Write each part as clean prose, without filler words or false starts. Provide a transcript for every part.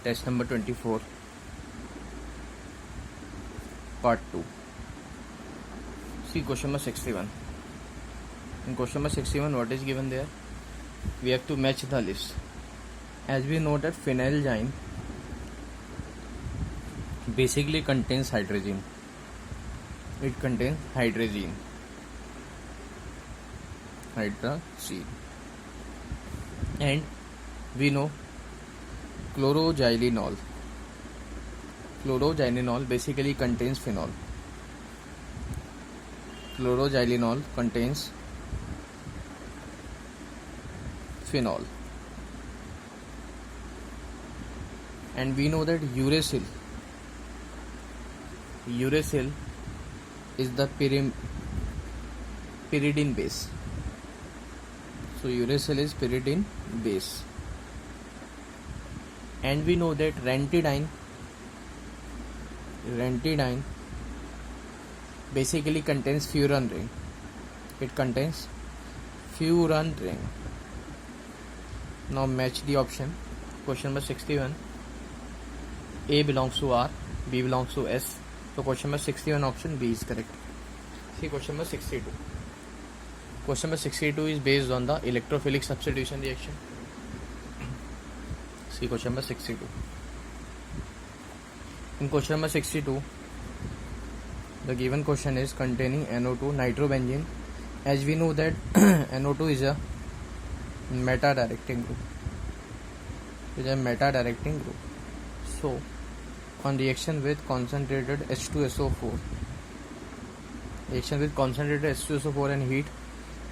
Test number 24, part 2. See question number 61. In question number 61, what is given there? We have to match the list. As we know that phenylgyne basically contains hydrazine. It contains hydrazine. And we know chlorogylinol basically contains phenol. Chlorogylinol contains phenol. And we know that uracil is the pyridine base. So uracil is pyridine base. And we know that ranitidine basically contains furan ring. It contains furan ring. Now match the option. Question number 61. A belongs to R, B belongs to S. So question number 61 option B is correct. See question number 62. Question number 62 is based on the electrophilic substitution reaction. See question number 62. In question number 62, the given question is containing NO2 nitrobenzene. As we know that NO2 is a meta-directing group. So on reaction with concentrated H2SO4 and heat,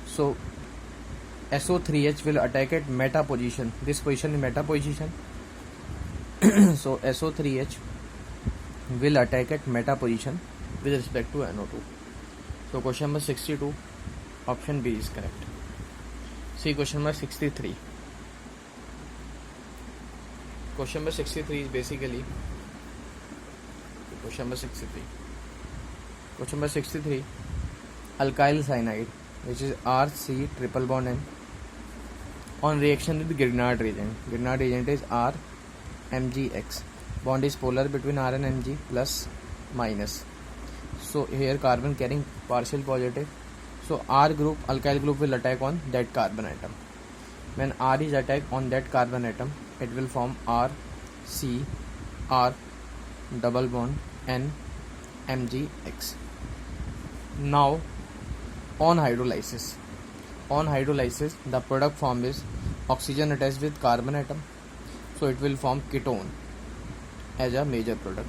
so SO3H will attack at meta position. This position is meta position. So SO3H will attack at meta position with respect to NO2. So question number 62 option B is correct. See question number 63. Question number 63 is basically question number 63 alkyl cyanide, which is RC triple bond N, on reaction with Grignard reagent. Grignard reagent is RMgX. Bond is polar between R and Mg plus minus. So here carbon carrying partial positive. So R group, alkyl group, will attack on that carbon atom. When R is attacked on that carbon atom, it will form RC R double bond N MgX. Now on hydrolysis, the product form is oxygen attached with carbon atom, so it will form ketone as a major product.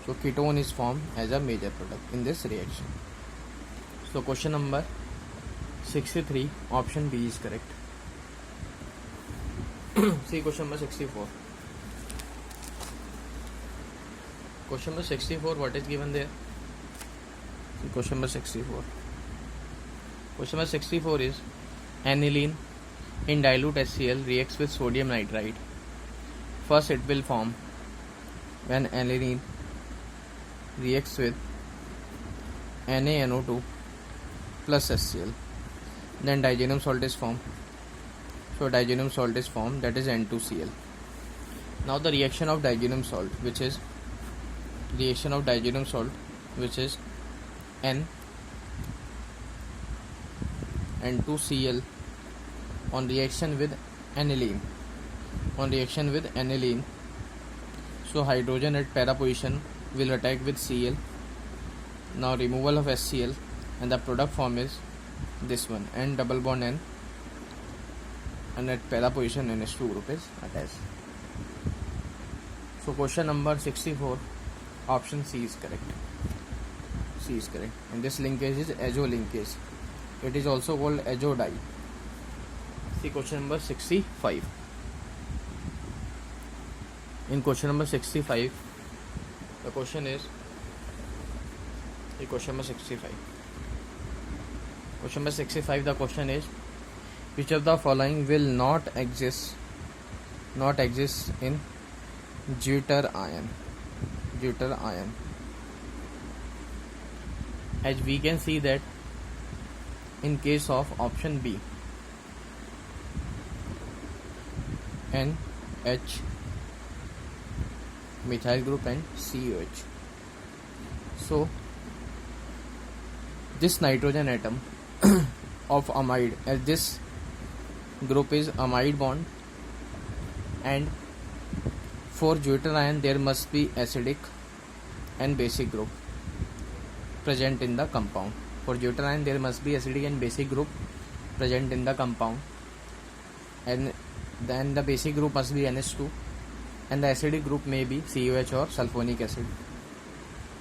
So ketone is formed as a major product in this reaction. So question number 63 option B is correct. See question number 64. Question number 64, what is given there? See question number 64. Question number 64 is aniline in dilute HCl reacts with sodium nitrite. First it will form, when aniline reacts with NaNO2 plus HCl, then digenum salt is formed. So digenum salt is formed, that is N2Cl. Now the reaction of digenum salt, which is N2Cl on reaction with aniline. So hydrogen at para position will attack with Cl. Now removal of HCl, and the product form is this one, N double bond N, and at para position NH2 group is attached. So question number 64 option C is correct. And this linkage is azo linkage. It is also called azo dye. See question number 65. In question number 65, the question is question number 65. Question number 65, the question is, which of the following will not exist in deuter ion? As we can see that in case of option B, NH methyl group and COH. So this nitrogen atom of amide, as this group is amide bond, and for deuterion there must be acidic and basic group present in the compound. For deuterion there must be acidic and basic group present in the compound, and then the basic group must be NH2 and the acidic group may be COH or sulfonic acid.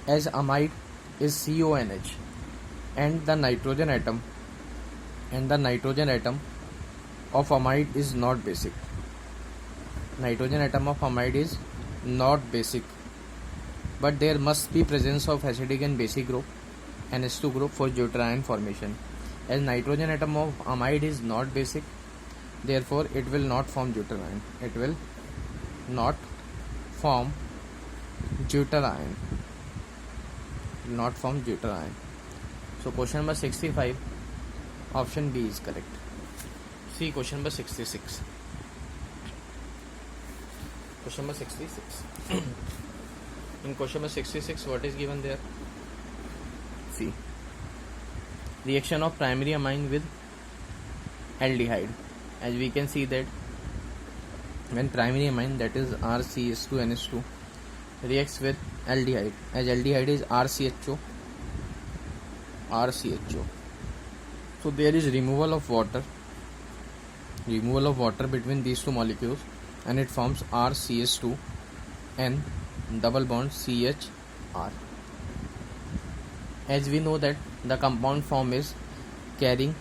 As amide is CONH and the nitrogen atom of amide is not basic. Nitrogen atom of amide is not basic, but there must be presence of acidic and basic group NH2 group for deuterion formation. As nitrogen atom of amide is not basic, therefore it will not form deuterion. It will not form deuterion. Not form deuterion. So question number 65, option B is correct. See question number 66. Question number 66. In question number 66, what is given there? See, reaction of primary amine with aldehyde. As we can see that when primary amine, that is RCH2NH2, reacts with aldehyde, as aldehyde is RCHO. So there is removal of water between these two molecules, and it forms RCH2 and double bond CHR. As we know that the compound form is carrying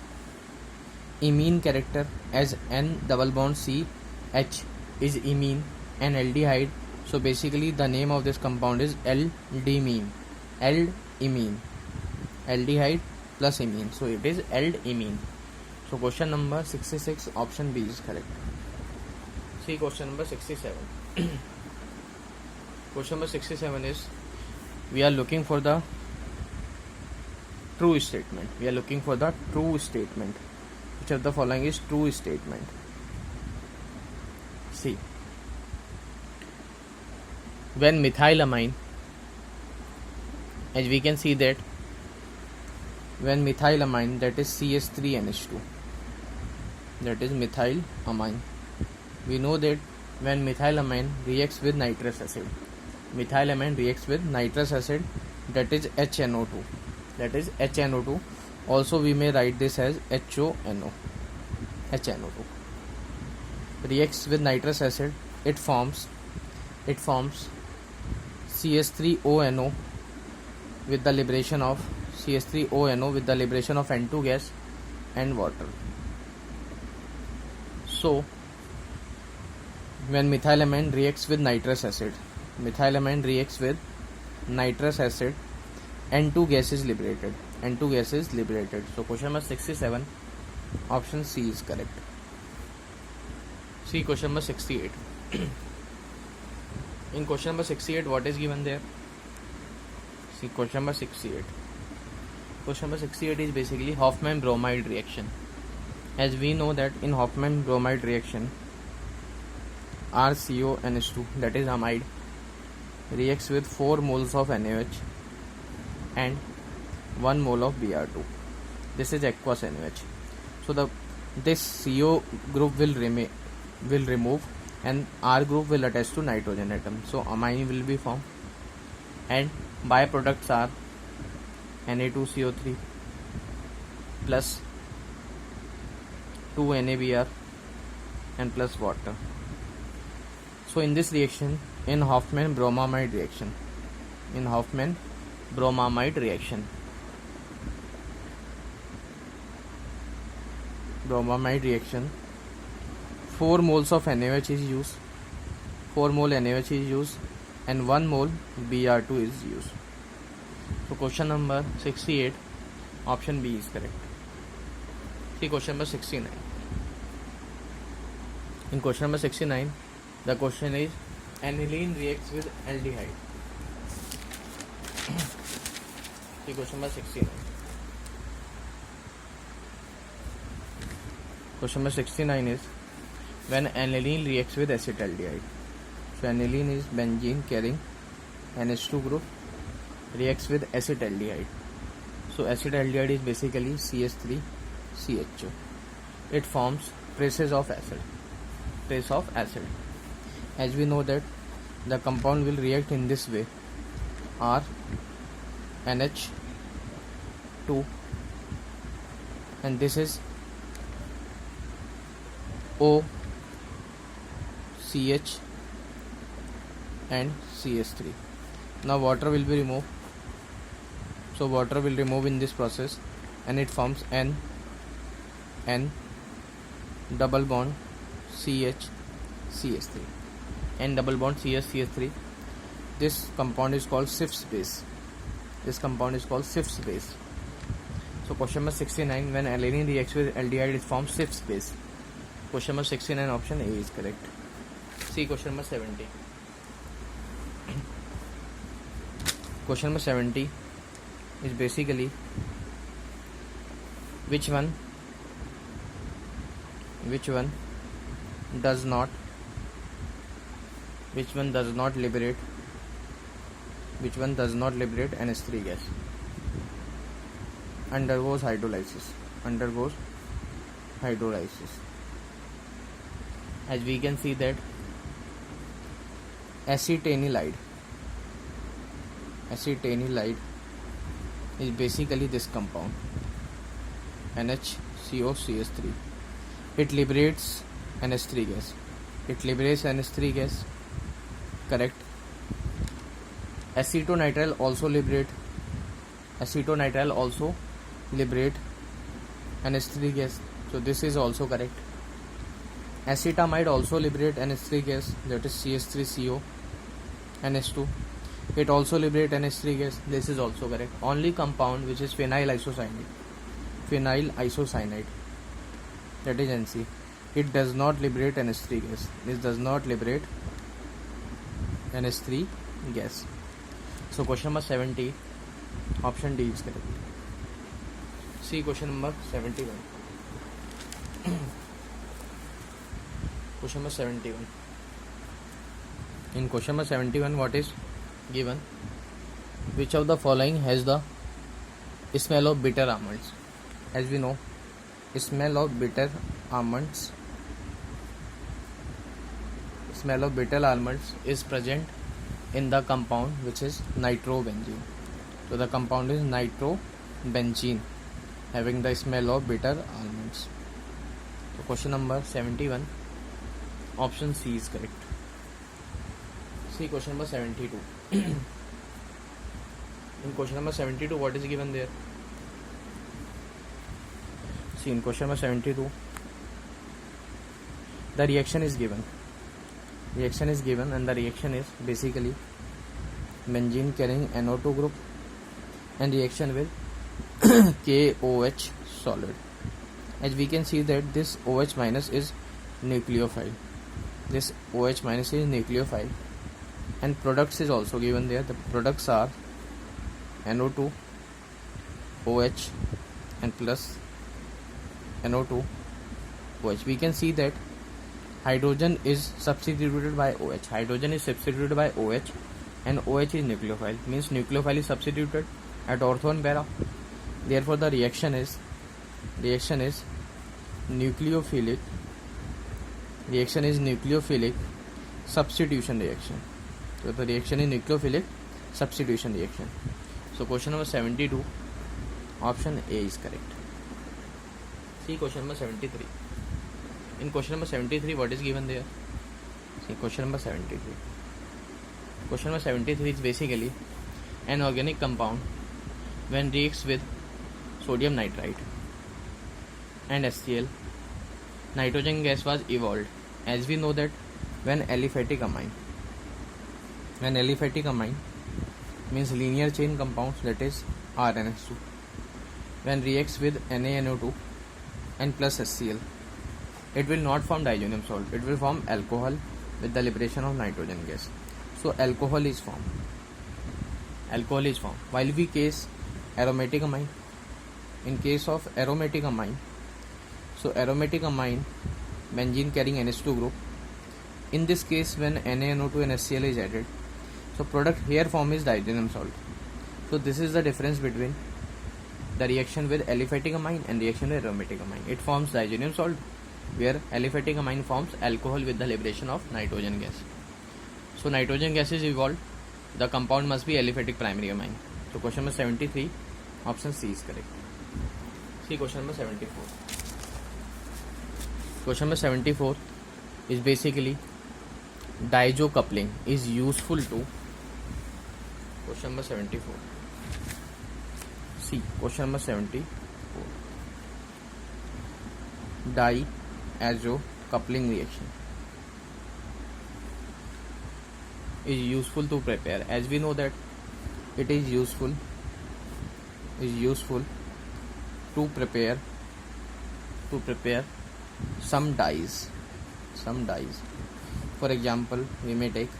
imine character, as N double bond CH is imine and aldehyde. So basically the name of this compound is aldimine. Aldehyde plus imine. So it is aldimine. So question number 66, option B is correct. See question number 67. Question number 67 is, we are looking for the true statement. Which of the following is true statement? See, when methylamine, as we can see that when methylamine, that is CH3NH2, that is methylamine, we know that when methylamine reacts with nitrous acid, that is HNO2. Also we may write this as HONO. Reacts with nitrous acid, it forms CH3ONO with the liberation of N2 gas and water. So when methylamine reacts with nitrous acid, N2 gas is liberated. So question number 67, option C is correct. See question number 68. In question number 68, what is given there? See question number 68. Question number 68 is basically Hofmann bromide reaction. As we know that in Hofmann bromide reaction, RCONH2, that is amide, reacts with 4 moles of NaOH and 1 mole of Br2. This is aqueous NaOH. So this CO group will remove and R group will attach to nitrogen atom. So amine will be formed, and byproducts are Na2CO3 plus 2 NaBr and plus water. So in this reaction, in Hofmann bromamide reaction, 4 moles of NaOH is used, 4 mole NaOH is used and 1 mole Br2 is used. So question number 68, option B is correct. See question number 69. In question number 69, the question is aniline reacts with aldehyde. See question number 69. Question number 69 is when aniline reacts with acetaldehyde. So aniline is benzene carrying NH2 group, reacts with acetaldehyde. So acetaldehyde is basically CH3CHO. It forms traces of acid. As we know that the compound will react in this way: R NH2, and this is O CH and CH3. Now water will be removed. So water will remove in this process, and it forms N double bond CH CH3. N double bond CH CH3. This compound is called Schiff's base. So question number 69, when alanine reacts with aldehyde, it forms Schiff's base. Question number 69, option A is correct. See question number 70. Question number 70 is basically which one does not liberate NH3 gas? Undergoes hydrolysis. As we can see that acetanilide is basically this compound NHCOCH3. It liberates NH3 gas. Correct. Acetonitrile also liberate NH3 gas. So this is also correct. Acetamide also liberate NH3 gas, that is CH3CO NH2. It also liberate NH3 gas. This is also correct. Only compound which is phenyl isocyanide, that is NC, it does not liberate NH3 gas. This does not liberate NH3 gas. So question number 70, option D is correct. See question number 71. Question number 71. In question number 71, what is given? Which of the following has the smell of bitter almonds? As we know, smell of bitter almonds is present in the compound which is nitrobenzene. So the compound is nitrobenzene, having the smell of bitter almonds. So question number 71, option C is correct. See question number 72. In question number 72, what is given there? See, in question number 72, the reaction is given. And the reaction is basically benzene carrying NO2 group and reaction with KOH solid. As we can see that this OH minus is nucleophile. And products is also given there. The products are NO2, OH and plus NO2, OH. We can see that hydrogen is substituted by OH. And OH is nucleophile. Means nucleophile is substituted at ortho and para. Therefore the reaction is nucleophilic substitution reaction. So the reaction is nucleophilic substitution reaction. So question number 72, option A is correct. See question number 73. In question number 73, what is given there? See question number 73. Question number 73 is basically an organic compound when reacts with sodium nitrite and HCl, nitrogen gas was evolved. As we know that when aliphatic amine means linear chain compounds, that is RNH2, when reacts with NaNO2 and plus HCl, it will not form diazonium salt, it will form alcohol with the liberation of nitrogen gas. So alcohol is formed. While we case aromatic amine, in case of aromatic amine, so aromatic amine, benzene carrying NH2 group, In this case, when NaNO2 and HCl is added, so product here form is diazonium salt. So this is the difference between the reaction with aliphatic amine and reaction with aromatic amine. It forms diazonium salt, where aliphatic amine forms alcohol with the liberation of nitrogen gas. So nitrogen gas is evolved. The compound must be aliphatic primary amine. So question number 73, option C is correct. See question number 74. Question number 74 is basically diazo coupling is useful to. Question number 74. See question number 74. Diazo coupling reaction is useful to prepare. As we know that it is useful to prepare some dyes. For example, we may take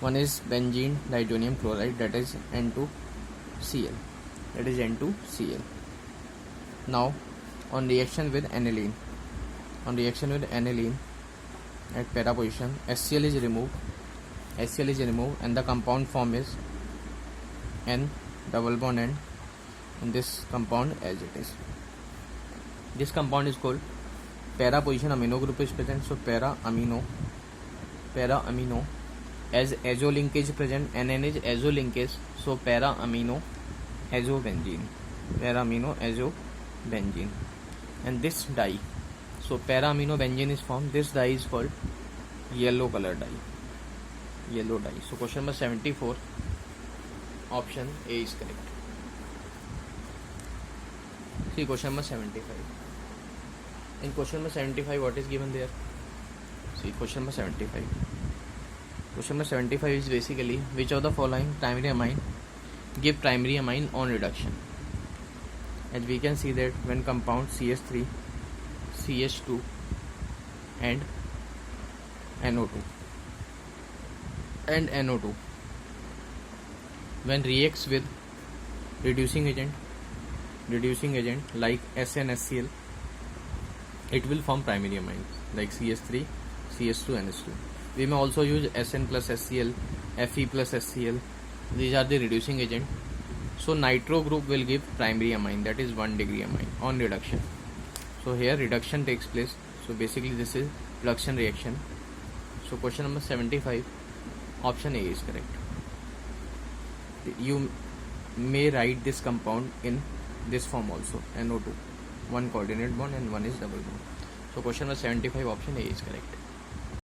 one is benzene diazonium chloride, that is N2Cl. Now on reaction with aniline at para position, HCl is removed and the compound form is N double bond N, and this compound as it is. This compound is called para position amino group is present. So para amino as azo linkage present, NN is azo linkage, so para amino azobenzene, and this dye, so para amino benzene is formed. This dye is called yellow dye. So question number 74, option A is correct. See question number 75. In question number 75, what is given there? See question number 75. Question number 75 is basically which of the following primary amine give primary amine on reduction. As we can see that when compound CH3, CH2 and NO2 when reacts with reducing agent like SnHCl, it will form primary amines like CH3, CH2, NH2. We may also use Sn plus HCl, Fe plus HCl. These are the reducing agent. So nitro group will give primary amine, that is 1 degree amine on reduction. So here reduction takes place. So basically this is reduction reaction. So question number 75, option A is correct. You may write this compound in this form also, NO2, one coordinate bond and one is double bond. So question number 75, option A is correct.